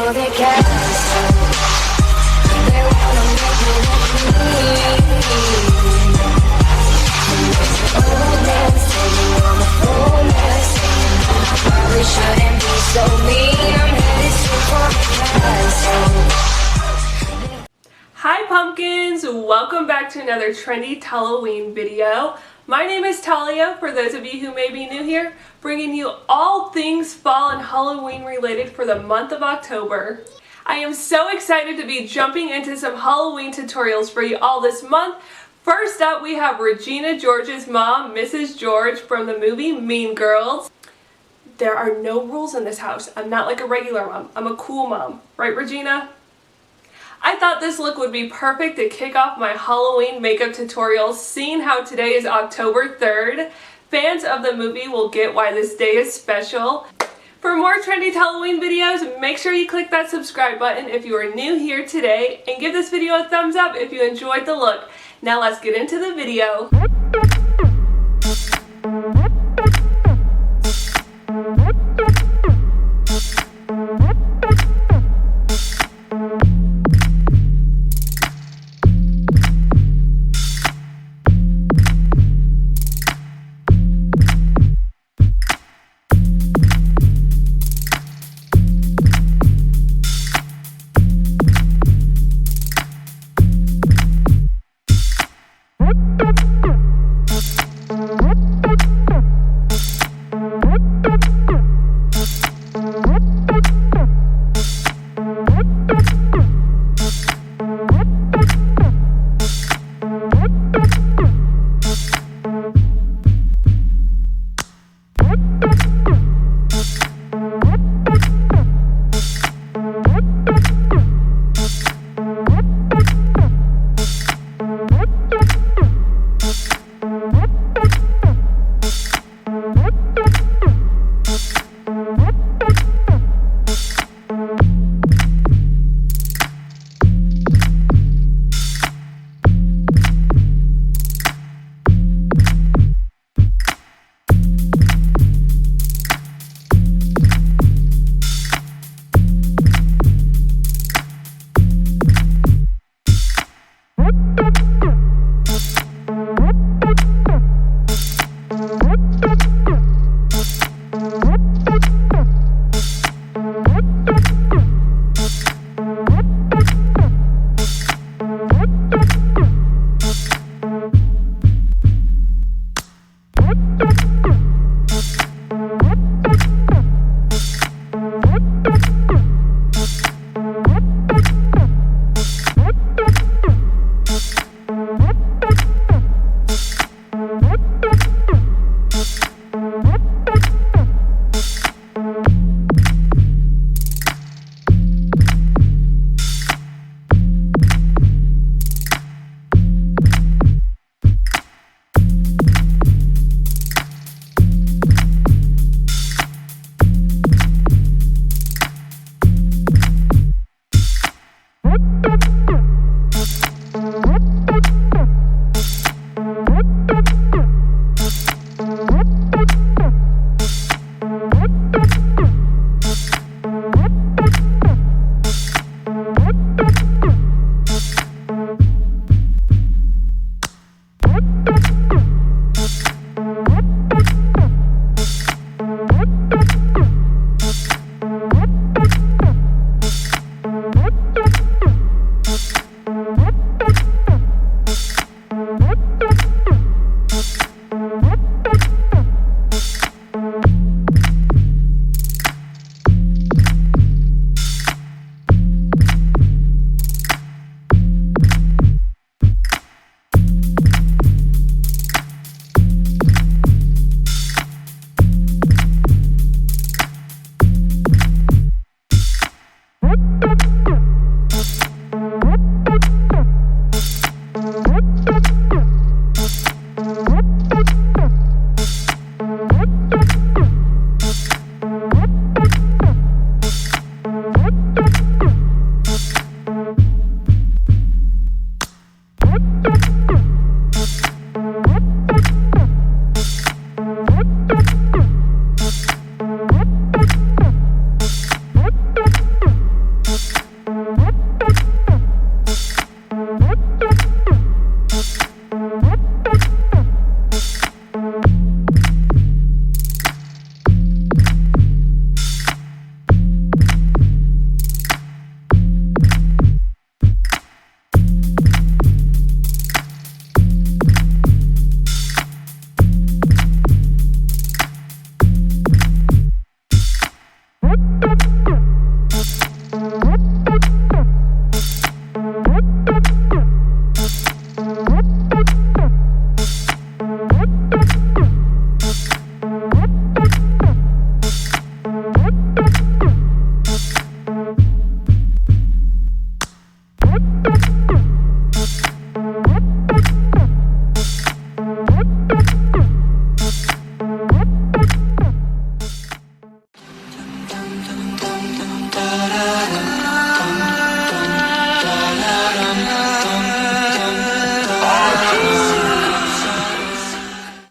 know they can't stop. They wanna make me oldness, taking on the fullness. I probably shouldn't be so mean. I'm headed straight for the castle. Hi pumpkins! Welcome back to another Trendy Talloween video. My name is Talia, for those of you who may be new here, bringing you all things fall and Halloween related for the month of October. I am so excited to be jumping into some Halloween tutorials for you all this month. First up, we have Regina George's mom, Mrs. George, from the movie Mean Girls. There are no rules in this house. I'm not like a regular mom. I'm a cool mom. Right, Regina? I thought this look would be perfect to kick off my Halloween makeup tutorial, seeing how today is October 3rd. Fans of the movie will get why this day is special. For more Trendy Talloween videos, make sure you click that subscribe button if you are new here today, and give this video a thumbs up if you enjoyed the look. Now let's get into the video.